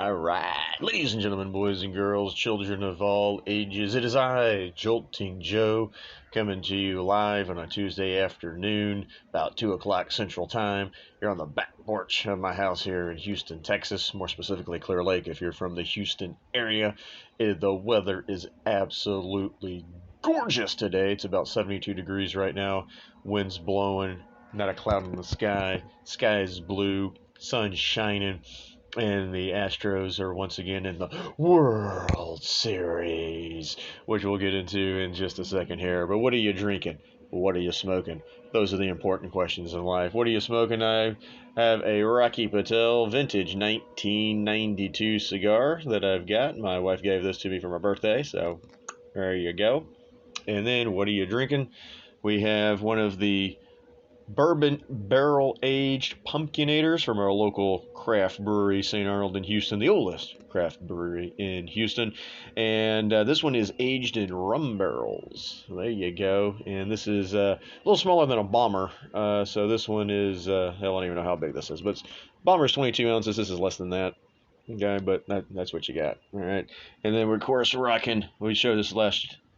All right, ladies and gentlemen, boys and girls, children of all ages, it is I, Jolting Joe, coming to you live on a Tuesday afternoon, about 2 o'clock Central Time. You're on the back porch of my house here in Houston, Texas, more specifically Clear Lake if you're from the Houston area. The weather is absolutely gorgeous today. It's about 72 degrees right now, wind's blowing, not a cloud in the sky, sky is blue, sun's shining. And the Astros are once again in the World Series, which we'll get into in just a second here. But what are you drinking? What are you smoking? Those are the important questions in life. What are you smoking? I have a Rocky Patel vintage 1992 cigar that I've got. My wife gave this to me for my birthday, so there you go. And then what are you drinking? We have one of the bourbon barrel aged pumpkinators from our local craft brewery, St. Arnold in Houston, the oldest craft brewery in Houston. And this one is aged in rum barrels. There you go. And this is a little smaller than a bomber. So this one is, hell, I don't even know how big this is, but bomber's 22 ounces. This is less than that. Okay, but that's what you got. All right. And then we're, of course, rocking. We showed this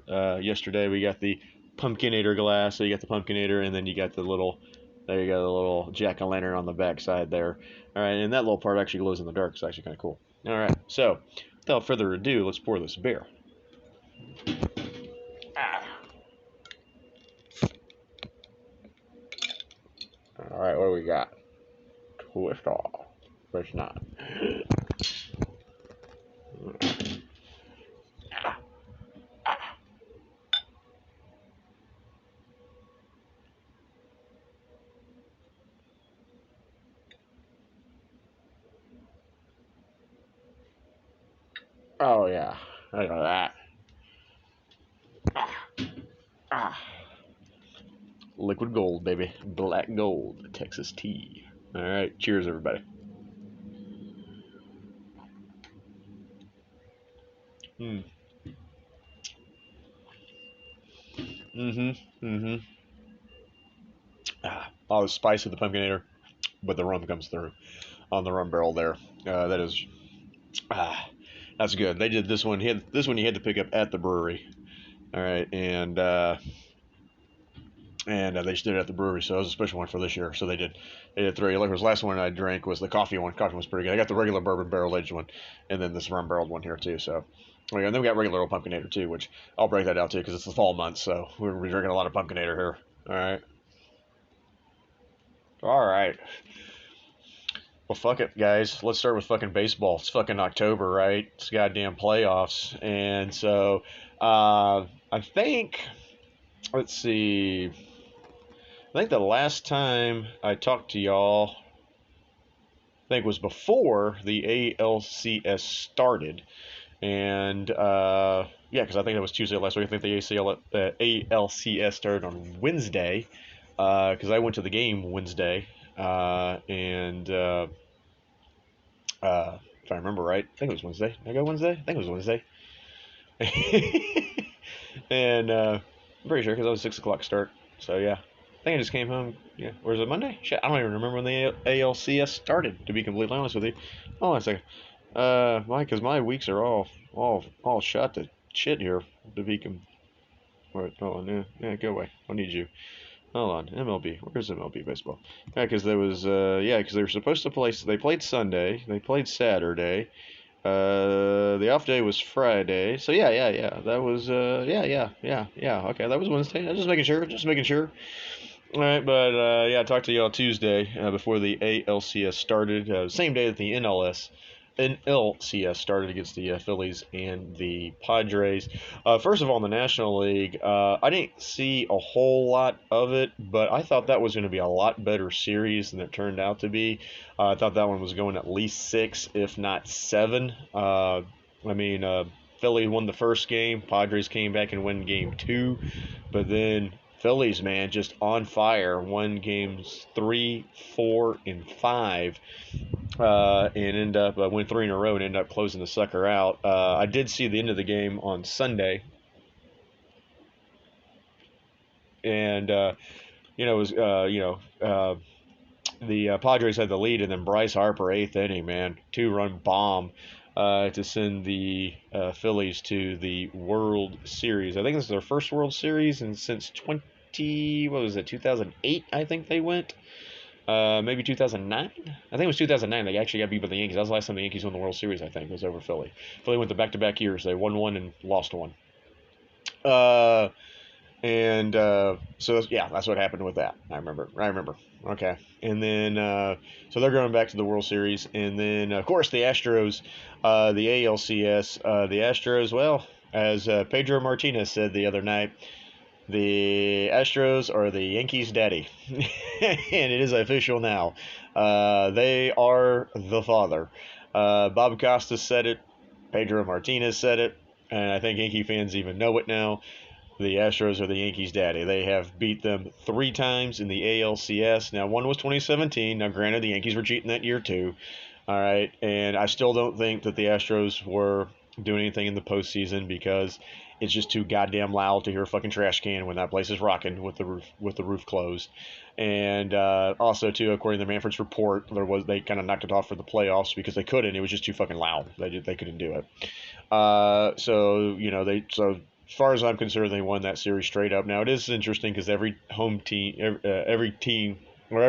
yesterday. We got the Pumpkinator glass. So you got the Pumpkinator, and then you got the little, there you go, the little jack-o'-lantern on the back side there. All right, and that little part actually glows in the dark. It's actually kind of cool. All right, so without further ado, let's pour this beer. All right, what do we got? Twist off. But it's not. Oh yeah, I know that. Liquid gold, baby. Black gold, Texas tea. All right, cheers, everybody. Mm. Mm-hmm. All the spice of the Pumpkinator, but the rum comes through on the rum barrel there. That is, that's good. They did this one. This one you had to pick up at the brewery. All right, and they just did it at the brewery, so it was a special one for this year. So they did 3 liquors. Last one I drank was the coffee one. Coffee was pretty good. I got the regular bourbon barrel aged one, and then this rum barreled one here too. So, and then we got regular old Pumpkinator too, which I'll break that out too because it's the fall month, so we're drinking a lot of Pumpkinator here. All right. Well, fuck it, guys. Let's start with fucking baseball. It's fucking October, right? It's goddamn playoffs, and so I think. Let's see. I think the last time I talked to y'all, I think was before the ALCS started, and yeah, because I think that was Tuesday last week. I think the ALCS started on Wednesday, because I went to the game Wednesday, and if I remember right, I think it was Wednesday. Did I go Wednesday? I think it was Wednesday. And I'm pretty sure because I was 6 o'clock start. So yeah, I think I just came home. Yeah, or was it Monday? Shit, I don't even remember when the ALCS started. To be completely honest with you. Hold on a second. Mike, because my weeks are all shot to shit here. To be hold on, yeah, go away. I need you. Hold on, MLB. Where's MLB baseball? Yeah, because there was because they were supposed to play. They played Sunday. They played Saturday. The off day was Friday. So yeah. That was yeah. Okay, that was Wednesday. I'm just making sure. All right, but yeah, I talked to y'all Tuesday before the ALCS started. Same day that the NLCS started against the Phillies and the Padres. First of all, in the National League, I didn't see a whole lot of it, but I thought that was going to be a lot better series than it turned out to be. I thought that one was going at least 6, if not 7. Philly won the first game. Padres came back and won game 2, but then Phillies, man, just on fire. Won games 3, 4, and 5. And end up win 3 in a row and end up closing the sucker out. I did see the end of the game on Sunday, and it was the Padres had the lead, and then Bryce Harper, eighth inning, man, 2-run bomb to send the Phillies to the World Series. I think this is their first World Series, and since 2008, I think they went. Maybe 2009. I think it was 2009. They actually got beat by the Yankees. That was the last time the Yankees won the World Series. I think it was over Philly. Philly went the back-to-back years. They won one and lost one. Uh, and so yeah, that's what happened with that. I remember. Okay. And then so they're going back to the World Series, and then of course the Astros, the ALCS, the Astros. Well, as Pedro Martinez said the other night, the Astros are the Yankees' daddy, and it is official now. They are the father. Bob Costas said it. Pedro Martinez said it, and I think Yankee fans even know it now. The Astros are the Yankees' daddy. They have beat them 3 times in the ALCS. Now, one was 2017. Now, granted, the Yankees were cheating that year too. All right, and I still don't think that the Astros were doing anything in the postseason because it's just too goddamn loud to hear a fucking trash can when that place is rocking with the roof closed. And also too, according to Manfred's report, they kind of knocked it off for the playoffs because they couldn't. It was just too fucking loud. They couldn't do it. So as far as I'm concerned, they won that series straight up. Now it is interesting because every home team won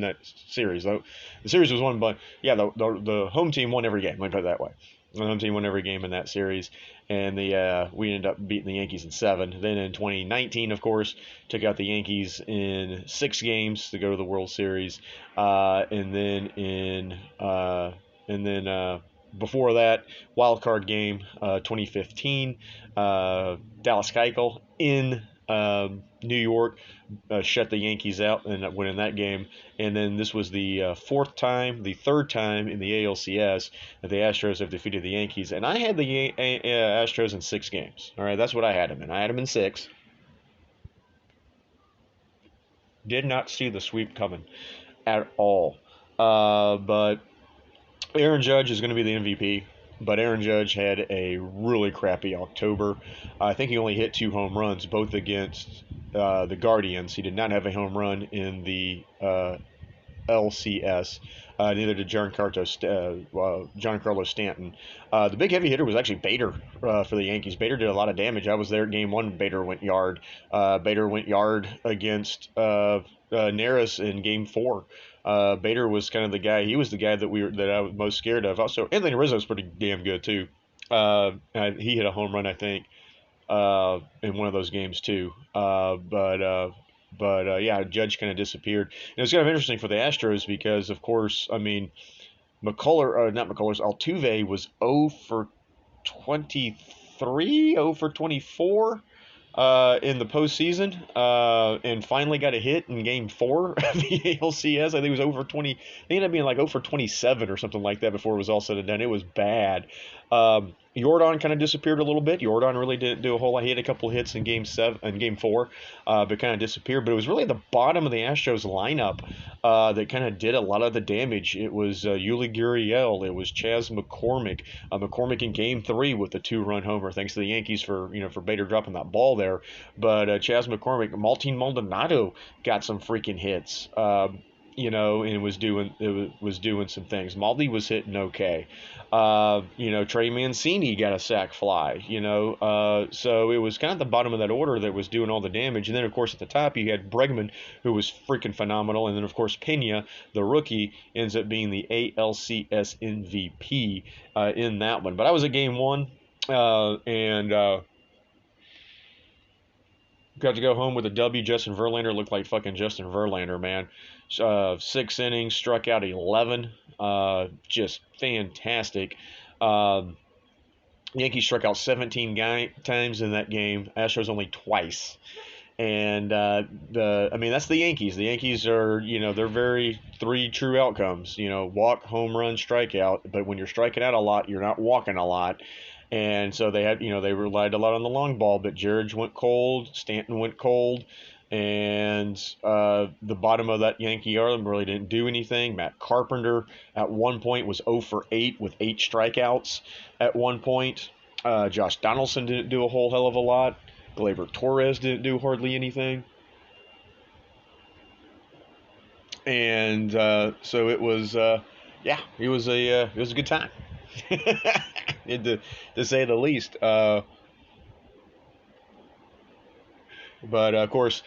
that series. Though the series was won by the home team won every game. Let me put it that way. The home team won every game in that series, and we ended up beating the Yankees in 7. Then in 2019, of course, took out the Yankees in 6 games to go to the World Series, and then before that, wild card game, 2015, Dallas Keuchel in New York shut the Yankees out and winning that game. And then this was the third time in the ALCS that the Astros have defeated the Yankees. And I had the Astros in 6 games. All right, that's what I had them in. I had them in 6. Did not see the sweep coming at all. But Aaron Judge is going to be the MVP. But Aaron Judge had a really crappy October. I think he only hit 2 home runs, both against the Guardians. He did not have a home run in the LCS. Neither did Giancarlo Stanton. The big heavy hitter was actually Bader for the Yankees. Bader did a lot of damage. I was there at Game 1. Bader went yard. Bader went yard against Neris in Game 4. Bader was kind of the guy. He was the guy that I was most scared of. Also, Anthony Rizzo was pretty damn good too. He hit a home run, I think, in one of those games too. But yeah, Judge kind of disappeared. And it's kind of interesting for the Astros because, of course, I mean, Altuve was 0 for 23, 0 for 24 in the postseason, and finally got a hit in Game 4 of the ALCS. I think it was over 20. They ended up being like 0 for 27 or something like that before it was all said and done. It was bad. Jordan kind of disappeared a little bit. Jordan really didn't do a whole lot. He had a couple hits in Game 4, but kind of disappeared. But it was really the bottom of the Astros lineup that kind of did a lot of the damage. It was Yuli Gurriel. It was Chas McCormick. McCormick in Game 3 with the 2-run homer, thanks to the Yankees for Bader dropping that ball there. But Chas McCormick, Martin Maldonado got some freaking hits. And was doing some things. Maldi was hitting okay. Trey Mancini got a sac fly. So it was kind of the bottom of that order that was doing all the damage. And then, of course, at the top, you had Bregman, who was freaking phenomenal. And then, of course, Pena, the rookie, ends up being the ALCS MVP in that one. But I was at Game 1, and got to go home with a W. Justin Verlander looked like fucking Justin Verlander, man. 6 innings, struck out 11. Just fantastic. Yankees struck out 17 times in that game. Astros only twice. And that's the Yankees. The Yankees are, they're very 3 true outcomes. Walk, home run, strikeout. But when you're striking out a lot, you're not walking a lot. And so they relied a lot on the long ball, but Judge went cold, Stanton went cold, and the bottom of that Yankee arm really didn't do anything. Matt Carpenter at one point was 0 for 8 with 8 strikeouts at one point. Josh Donaldson didn't do a whole hell of a lot. Gleyber Torres didn't do hardly anything. And so it was, yeah, it was a good time, to say the least. But of course,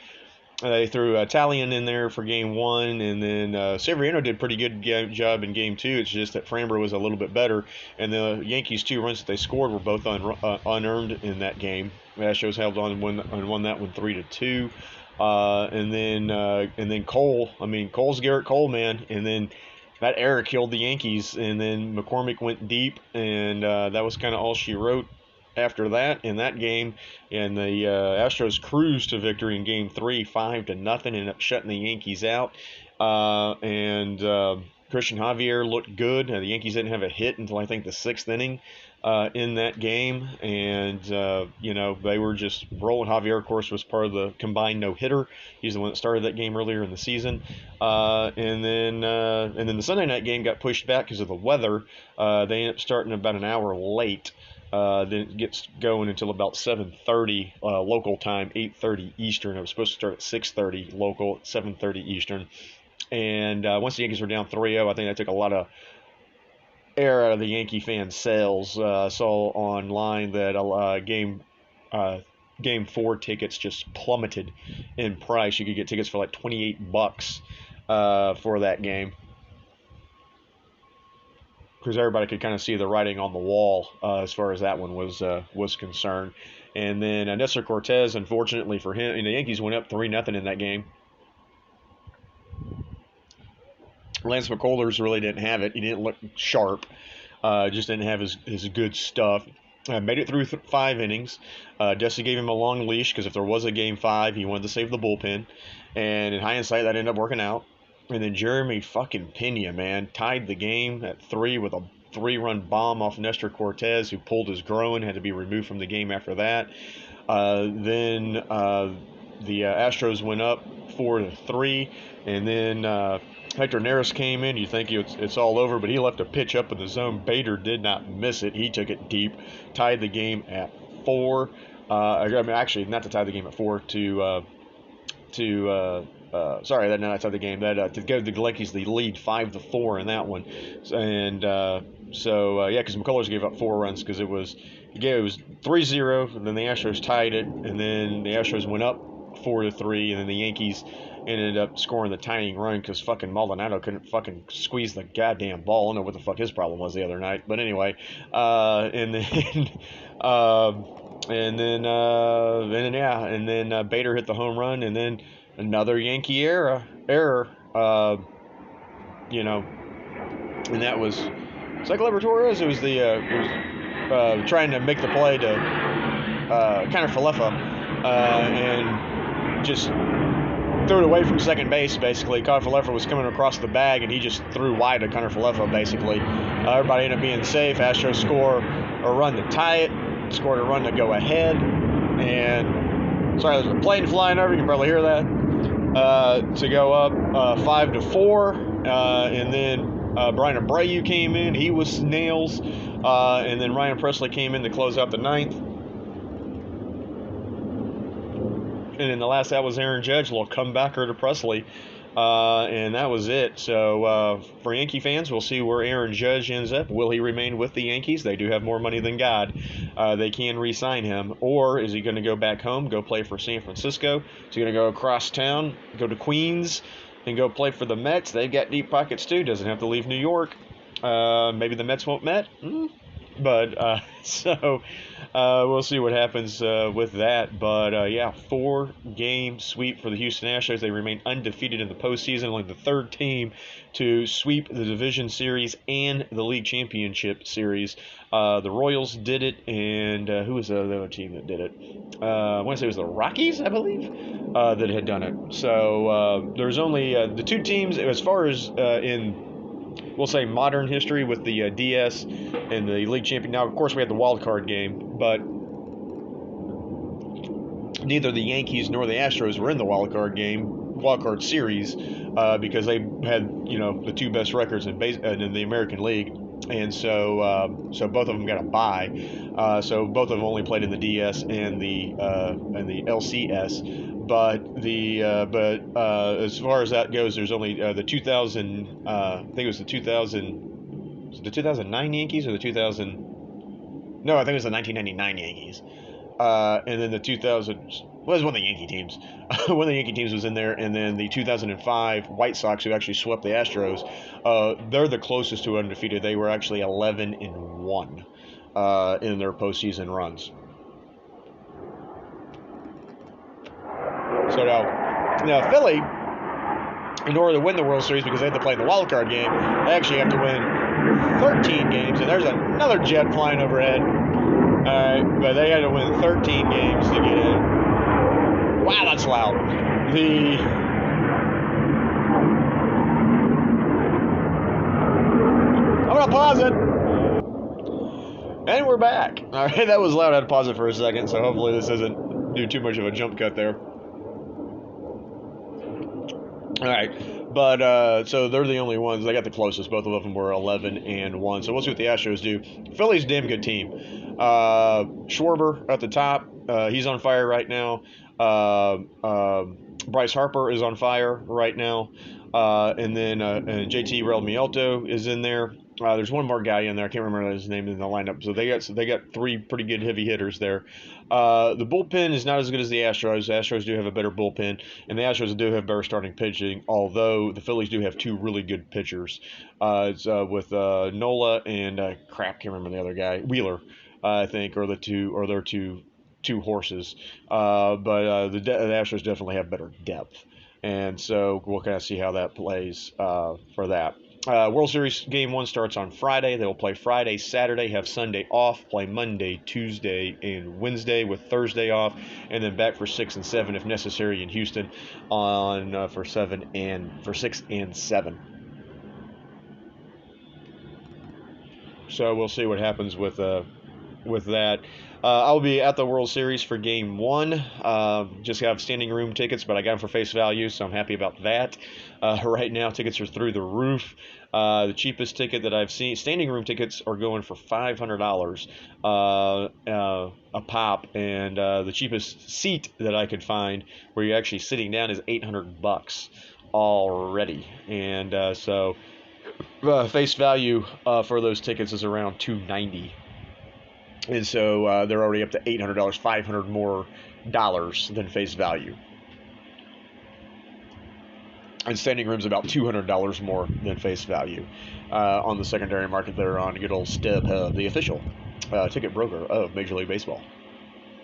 they threw Talion in there for game one, and then Severino did a pretty good job in game two. It's just that Framber was a little bit better, and the Yankees' 2 runs that they scored were both unearned in that game. The Astros held on and won that one 3-2. And then Cole. I mean, Cole's Garrett Cole, man. And then that error killed the Yankees. And then McCormick went deep, and that was kind of all she wrote after that in that game. And the Astros cruised to victory in game 3, 5-0, ended up shutting the Yankees out. And Christian Javier looked good. The Yankees didn't have a hit until I think the 6th inning in that game, and they were just rolling. Javier, of course, was part of the combined no-hitter. He's the one that started that game earlier in the season. And then the Sunday night game got pushed back because of the weather. They ended up starting about an hour late. Then it gets going until about 7:30 local time, 8:30 Eastern. It was supposed to start at 6:30 local, 7:30 Eastern. And once the Yankees were down 3-0, I think that took a lot of air out of the Yankee fan sails. I saw online that game 4 tickets just plummeted in price. You could get tickets for like $28 for that game, because everybody could kind of see the writing on the wall as far as that one was concerned. And then Nestor Cortez, unfortunately for him, the Yankees went up 3-0 in that game. Lance McCullers really didn't have it. He didn't look sharp. Just didn't have his good stuff. Made it through 5 innings. Dusty gave him a long leash because if there was a game 5, he wanted to save the bullpen. And in hindsight, that ended up working out. And then Jeremy fucking Pena, man, tied the game at 3 with a 3-run bomb off Nestor Cortez, who pulled his groin, had to be removed from the game after that. Then the Astros went up 4-3, and then Hector Neris came in. You think it's all over, but he left a pitch up in the zone. Bader did not miss it. He took it deep, tied the game at 4. Actually, not to tie the game at 4, sorry, that not tied the game. That to give the Yankees the lead 5-4 in that one, and yeah, because McCullers gave up 4 runs because it was 3-0, and then the Astros tied it, and then the Astros went up 4-3, and then the Yankees ended up scoring the tying run because fucking Maldonado couldn't fucking squeeze the goddamn ball. I don't know what the fuck his problem was the other night, but anyway, and then Bader hit the home run, and then another Yankee error, and that was Cyclever Torres. It was trying to make the play to Connor Falefa, and just threw it away from second base, basically. Connor Falefa was coming across the bag, and he just threw wide to Connor Falefa, basically. Everybody ended up being safe. Astros score a run to tie it, scored a run to go ahead, and sorry, there's a plane flying over, you can probably hear that, to go up 5-4, and then Brian Abreu came in. He was nails, and then Ryan Presley came in to close out the 9th. And then the last out was Aaron Judge, a little comebacker to Presley, and that was it. So for Yankee fans, we'll see where Aaron Judge ends up. Will he remain with the Yankees? They do have more money than God. They can re-sign him. Or is he going to go back home, go play for San Francisco? Is he going to go across town, go to Queens, and go play for the Mets? They've got deep pockets too. Doesn't have to leave New York. Maybe the Mets won't Met. But so we'll see what happens with that. But yeah, 4-game sweep for the Houston Astros. They remain undefeated in the postseason, only the 3rd team to sweep the division series and the league championship series. The Royals did it, and who was the other team that did it? I want to say it was the Rockies, I believe, that had done it. So there's only the 2 teams as far as in, we'll say, modern history with the DS and the league champion. Now, of course, we had the wild card game, but neither the Yankees nor the Astros were in the wild card series, because they had, the 2 best records in the American League. and so both of them got a bye. So both of them only played in the DS and the LCS. But as far as that goes, there's only the 2000. I think it was the 2000. Was it the 2009 Yankees or the 2000? No, I think it was the 1999 Yankees. And then the 2000 was one of the Yankee teams. One of the Yankee teams was in there, and then the 2005 White Sox, who actually swept the Astros, they're the closest to undefeated. They were actually 11-1 in their postseason runs. So now Philly, in order to win the World Series, because they had to play in the wild card game, they actually have to win 13 games, and there's another jet flying overhead. But they had to win 13 games to get in. Wow, that's loud. I'm gonna pause it. And we're back. All right, that was loud. I had to pause it for a second, so hopefully this doesn't do too much of a jump cut there. All right, but so they're the only ones. They got the closest. Both of them were 11-1. So we'll see what the Astros do. Philly's a damn good team. Schwarber at the top. He's on fire right now. Bryce Harper is on fire right now. And then JT Realmuto is in there. There's one more guy in there. I can't remember his name in the lineup. So they got three pretty good heavy hitters there. The bullpen is not as good as the Astros. The Astros do have a better bullpen, and the Astros do have better starting pitching. Although the Phillies do have two really good pitchers. It's with Nola and can't remember the other guy, Wheeler, I think, or their two horses. But the Astros definitely have better depth, and so we'll kind of see how that plays for that. World Series Game 1 starts on Friday. They will play Friday, Saturday, have Sunday off, play Monday, Tuesday, and Wednesday with Thursday off, and then back for 6 and 7 if necessary in Houston on for 6 and 7. So we'll see what happens with that. I'll be at the World Series for Game 1. Just have standing room tickets, but I got them for face value, so I'm happy about that. Right now, tickets are through the roof. The cheapest ticket that I've seen, standing room tickets are going for $500 a pop, and the cheapest seat that I could find, where you're actually sitting down, is $800 already. And so face value for those tickets is around $290. And so they're already up to $800, $500 more dollars than face value. And standing room's about $200 more than face value on the secondary market. They're on good old StubHub, the official ticket broker of Major League Baseball.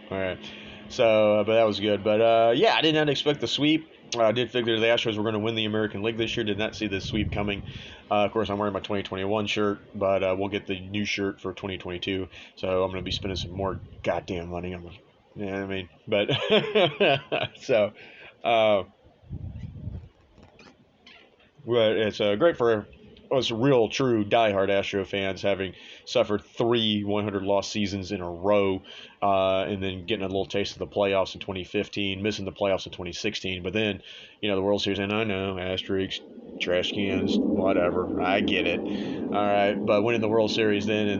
All right. So, but that was good. But yeah, I did not expect the sweep. I did figure the Astros were going to win the American League this year. Did not see the sweep coming. Of course, I'm wearing my 2021 shirt, but we'll get the new shirt for 2022. So I'm going to be spending some more goddamn money on them. You know what I mean? But so, well, it's great for us real, true, diehard Astro fans, having suffered 3 100-loss seasons in a row, and then getting a little taste of the playoffs in 2015, missing the playoffs in 2016. But then, the World Series, and I know, asterisks, trash cans, whatever, I get it. All right, but winning the World Series then, and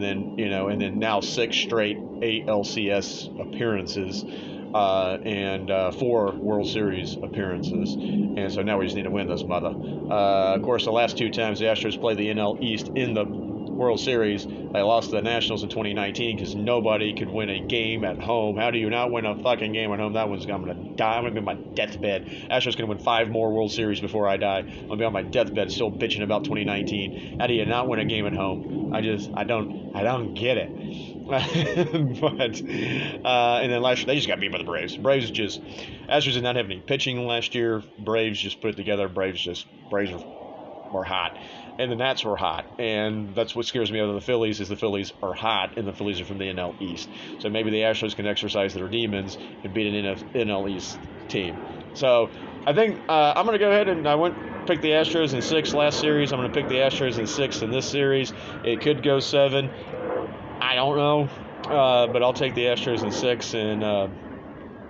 then now 6 straight ALCS appearances. And 4 World Series appearances. And so now we just need to win this mother. Of course, the last 2 times the Astros played the NL East in the World Series, they lost to the Nationals in 2019 because nobody could win a game at home. How do you not win a fucking game at home? That one's, I'm going to die. I'm going to be on my deathbed. Astros going to win 5 more World Series before I die. I'm going to be on my deathbed still bitching about 2019. How do you not win a game at home? I don't get it. But and then last year they just got beat by the Braves. Astros did not have any pitching last year. Braves just put it together. Braves were hot, and the Nats were hot, and that's what scares me out of the Phillies is the Phillies are hot, and the Phillies are from the NL East. So maybe the Astros can exercise their demons and beat an NL East team. So I think I'm going to go ahead and pick the Astros in 6 last series. I'm going to pick the Astros in 6 in this series. It could go 7. I don't know, but I'll take the Astros in 6, and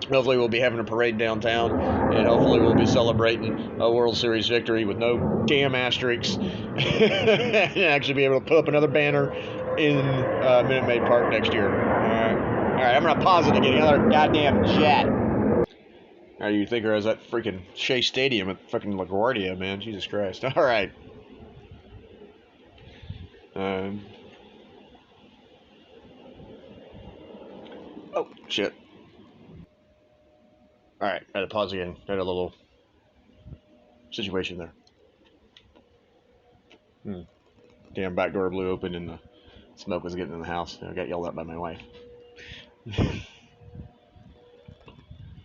Hopefully we'll be having a parade downtown, and hopefully we'll be celebrating a World Series victory with no damn asterisks, and actually be able to put up another banner in Minute Maid Park next year. All right, I'm gonna pause it to get another goddamn jet. All right, you think there's that freaking Shea Stadium at fucking LaGuardia, man? Jesus Christ! All right. Oh shit. All right, I had to pause again. Had a little situation there. Damn back door blew open and the smoke was getting in the house. I got yelled at by my wife.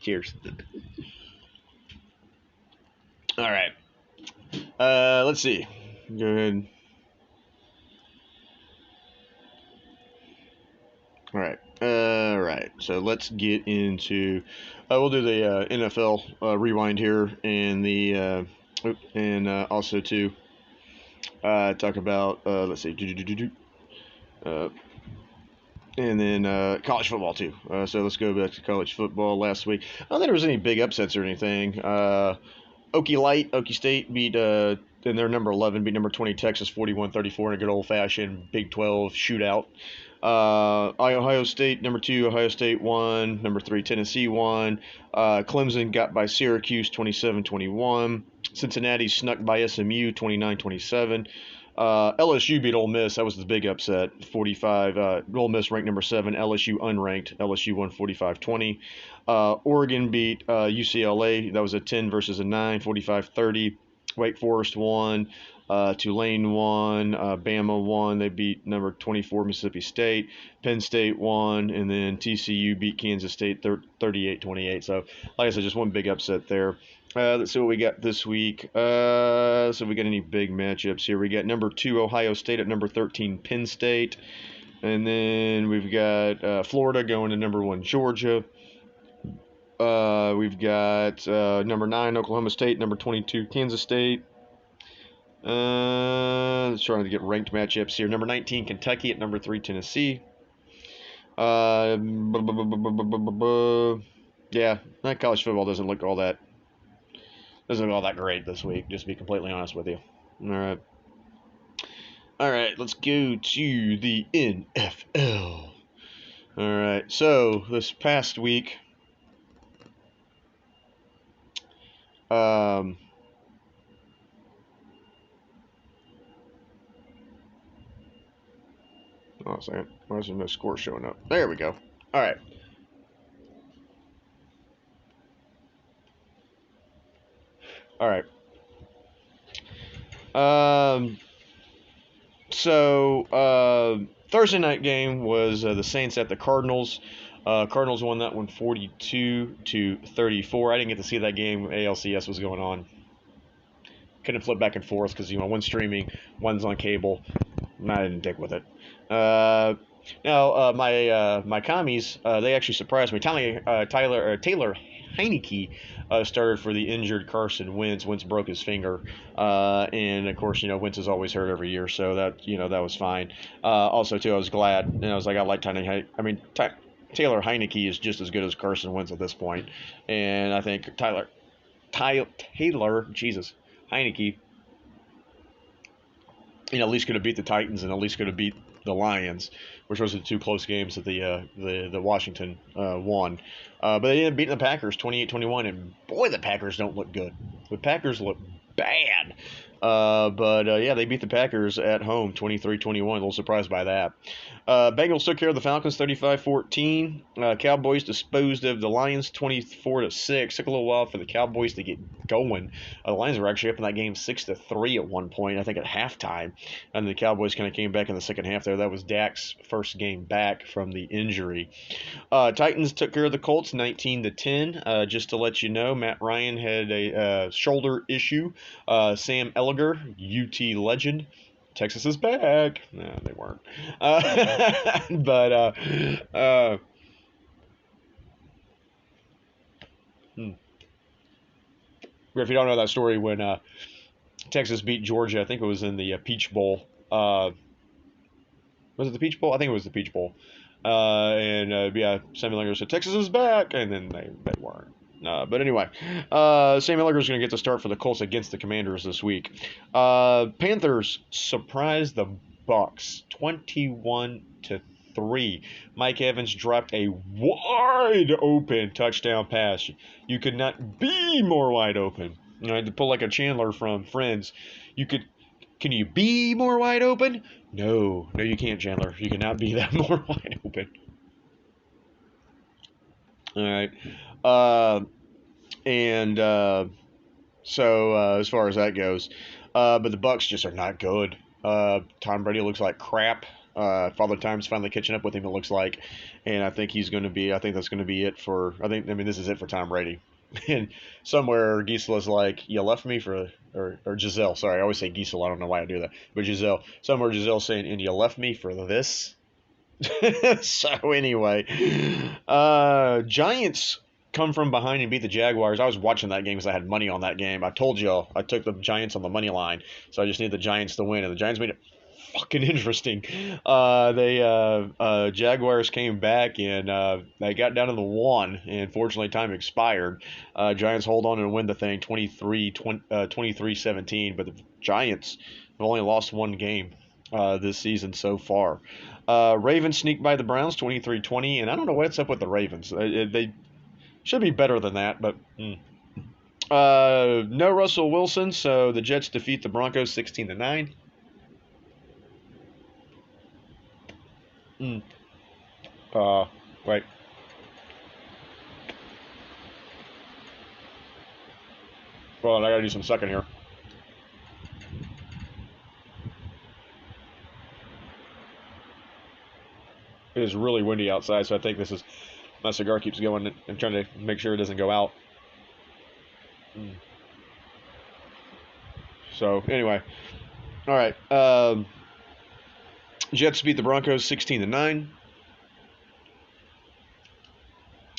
Cheers. All right. Let's see. Go ahead. All right. Right. So let's get into. We'll do the NFL rewind here, and the also to talk about. Let's see. And then college football too. So let's go back to college football last week. I don't think there was any big upsets or anything. Okie State beat and they're number 11 beat number 20 Texas 41-34 in a good old fashioned Big 12 shootout. Ohio State number 2 Ohio State won. Number 3 Tennessee won. Clemson got by Syracuse 27-21. Cincinnati snuck by SMU 29-27. LSU beat Ole Miss. That was the big upset. 45. Ole Miss ranked number 7. LSU unranked. LSU won 45-20. Oregon beat UCLA. That was a 10 versus a 9. 45-30. Wake Forest won. Tulane won. Bama won. They beat number 24 Mississippi State. Penn State won, and then TCU beat Kansas State 38-28. So, like I said, just one big upset there. Let's see what we got this week. So we got any big matchups here. We got number 2 Ohio State at number 13 Penn State. And then we've got Florida going to number 1 Georgia. We've got number 9 Oklahoma State, number 22 Kansas State. Trying to get ranked matchups here. Number 19 Kentucky at number 3 Tennessee. Yeah, that college football doesn't look all that great this week, just to be completely honest with you. All right, let's go to the NFL. All right, so this past week, hold on a second. Why is there no score showing up? There we go. All right. All right. So Thursday night game was the Saints at the Cardinals. Cardinals won that one 42-34. I didn't get to see that game. ALCS was going on. Couldn't flip back and forth because one's streaming, one's on cable. And I didn't dick with it. Now my commies they actually surprised me. Taylor Heineke started for the injured Carson Wentz. Wentz broke his finger, and of course Wentz is always hurt every year, so that that was fine. Also too, I was glad, and I was like, I like Taylor Heineke is just as good as Carson Wentz at this point, and I think Taylor Heineke, at least could have beat the Titans and at least could have beat the Lions, which was the 2 close games that the Washington won. But they ended up beating the Packers 28-21, and boy, the Packers don't look good. The Packers look bad. But they beat the Packers at home 23-21. A little surprised by that. Bengals took care of the Falcons 35-14. Cowboys disposed of the Lions 24-6. Took a little while for the Cowboys to get going. The Lions were actually up in that game 6-3 at one point, I think at halftime. And the Cowboys kind of came back in the second half there. That was Dak's first game back from the injury. Titans took care of the Colts 19-10. Just to let you know, Matt Ryan had a shoulder issue. Sam Ellinger, UT legend. Texas is back. No, they weren't. If you don't know that story, when Texas beat Georgia, I think it was in the Peach Bowl. Was it the Peach Bowl? I think it was the Peach Bowl. Yeah, Sammy Langer said Texas is back, and then they weren't. But anyway, Sammy Langer is going to get the start for the Colts against the Commanders this week. Panthers surprised the Bucks 21-3. Mike Evans dropped a wide open touchdown pass. You could not be more wide open. I had to pull like a Chandler from Friends. Can you be more wide open? No, you can't, Chandler. You cannot be that more wide open. All right. As far as that goes, but the Bucks just are not good. Tom Brady looks like crap. Father Time's finally catching up with him, it looks like, and I think that's going to be it for. This is it for Tom Brady. And somewhere Gisela's like, you left me for, or Giselle, sorry, I always say Gisela, I don't know why I do that, but somewhere Giselle's saying, and you left me for this. So anyway, Giants come from behind and beat the Jaguars. I was watching that game because I had money on that game. I told you I took the Giants on the money line, so I just need the Giants to win, and the Giants made it fucking interesting. Jaguars came back and they got down to the one, and fortunately time expired. Giants hold on and win the thing 23-17, but the Giants have only lost one game this season so far. Ravens sneaked by the Browns 23-20, and I don't know what's up with the Ravens. They should be better than that, but no Russell Wilson, so the Jets defeat the Broncos 16-9. Wait. Well, I gotta do some sucking here. It is really windy outside, so I think my cigar keeps going. I'm trying to make sure it doesn't go out. So, anyway. All right. Jets beat the Broncos 16-9.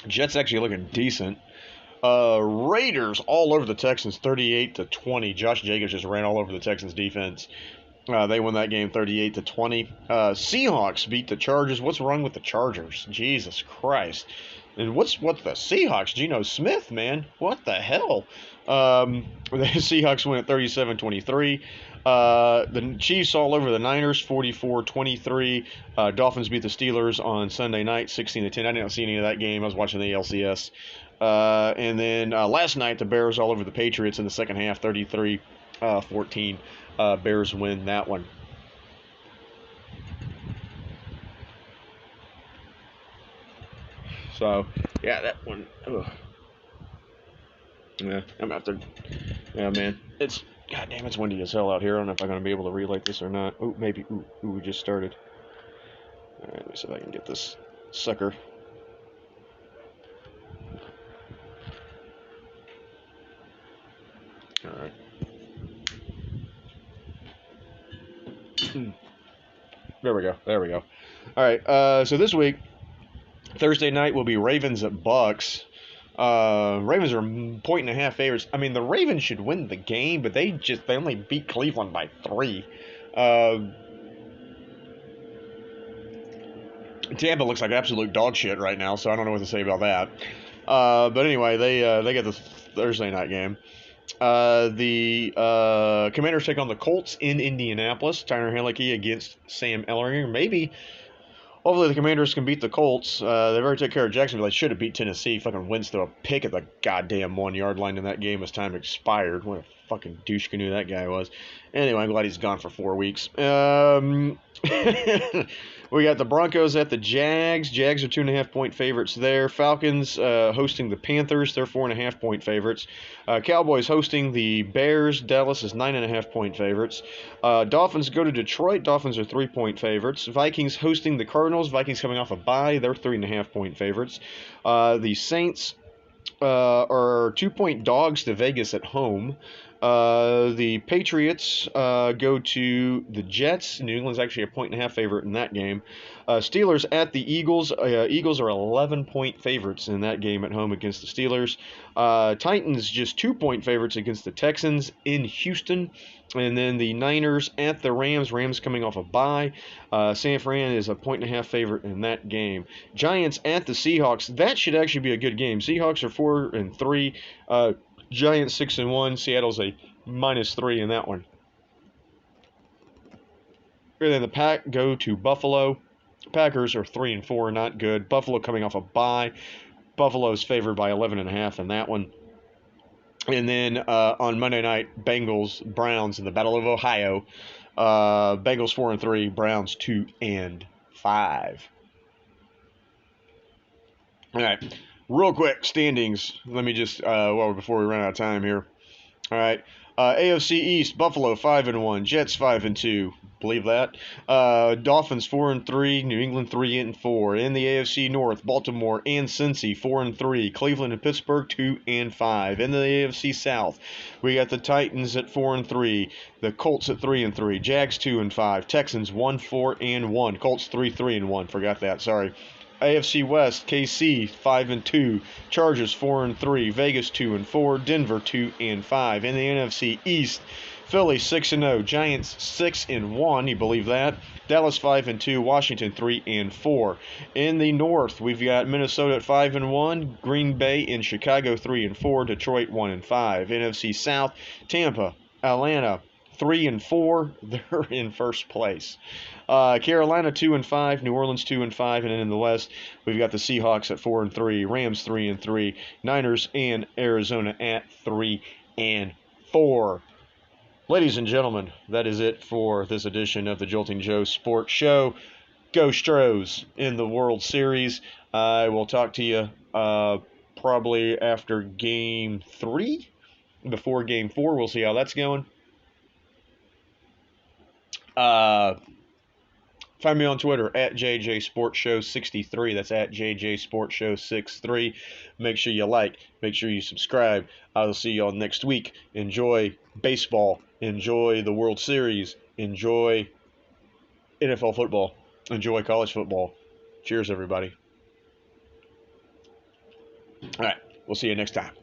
Jets actually looking decent. Raiders all over the Texans 38-20. Josh Jacobs just ran all over the Texans defense. They won that game 38-20. Seahawks beat the Chargers. What's wrong with the Chargers? Jesus Christ. And what's the Seahawks? Geno Smith, man. What the hell? The Seahawks win at 37-23. The Chiefs all over the Niners 44-23. Dolphins beat the Steelers on Sunday night 16-10. I didn't see any of that game. I was watching the LCS. And then last night the Bears all over the Patriots in the second half 33-14. Bears win that one. So, yeah, that one. Ugh. Yeah, I'm after. Yeah, man. Goddamn, it's windy as hell out here. I don't know if I'm going to be able to relight this or not. Oh, maybe. Ooh, we just started. All right, let me see if I can get this sucker. All right. There we go. All right, so this week, Thursday night will be Ravens at Bucks. Ravens are 1.5 favorites. I mean, the Ravens should win the game, but they only beat Cleveland by 3. Tampa looks like absolute dog shit right now, so I don't know what to say about that. But anyway, they get the Thursday night game. The Commanders take on the Colts in Indianapolis. Tyler Heinicke against Sam Ehlinger. Hopefully the Commanders can beat the Colts. They've already taken care of Jacksonville. They should have beat Tennessee. Fucking Wentz threw a pick at the goddamn 1-yard line in that game as time expired. What a fucking douche canoe that guy was. Anyway, I'm glad he's gone for 4 weeks. We got the Broncos at the Jags. Jags are 2.5-point favorites there. Falcons hosting the Panthers. They're 4.5-point favorites. Cowboys hosting the Bears. Dallas is 9.5-point favorites. Dolphins go to Detroit. Dolphins are 3-point favorites. Vikings hosting the Cardinals. Vikings coming off a bye. They're 3.5-point favorites. The Saints are 2-point dogs to Vegas at home. The Patriots go to the Jets. New England's actually a 1.5 favorite in that game. Steelers at the Eagles. Eagles are 11-point favorites in that game at home against the Steelers. Titans just 2-point favorites against the Texans in Houston. And then the Niners at the Rams. Rams coming off a bye. San Fran is a 1.5 favorite in that game. Giants at the Seahawks. That should actually be a good game. Seahawks are 4-3. Giants 6-1. Seattle's a -3 in that one. And then the Pack go to Buffalo. Packers are 3-4, not good. Buffalo coming off a bye. Buffalo's favored by 11.5 in that one. And then on Monday night, Bengals Browns in the Battle of Ohio. Bengals 4-3, Browns 2-5. All right. Real quick, standings. Let me just, before we run out of time here. All right. AFC East, Buffalo 5-1, Jets 5-2. Believe that. Dolphins 4-3, New England 3-4. In the AFC North, Baltimore and Cincy 4-3, Cleveland and Pittsburgh 2-5. In the AFC South, we got the Titans at 4-3, the Colts at 3-3, Jags 2-5, Texans 1-4-1, Colts 3-3-1. Forgot that. Sorry. AFC West, KC 5-2, Chargers 4-3, Vegas 2-4, Denver 2-5. In the NFC East, Philly 6-0, Giants 6-1. You believe that? Dallas 5-2, Washington 3-4. In the North, we've got Minnesota at 5-1, Green Bay and Chicago 3-4, Detroit 1-5. NFC South, Tampa, Atlanta 3-4. They're in first place. Carolina 2-5, New Orleans 2-5, and then in the West we've got the Seahawks at 4-3, Rams 3-3, Niners and Arizona at 3-4. Ladies and gentlemen, that is it for this edition of the Jolting Joe Sports Show. Go Stros in the World Series. I will talk to you probably after Game 3, before Game 4. We'll see how that's going. Find me on Twitter at JJSportsShow63. That's at JJSportsShow63. Make sure you like. Make sure you subscribe. I'll see y'all next week. Enjoy baseball. Enjoy the World Series. Enjoy NFL football. Enjoy college football. Cheers, everybody. All right. We'll see you next time.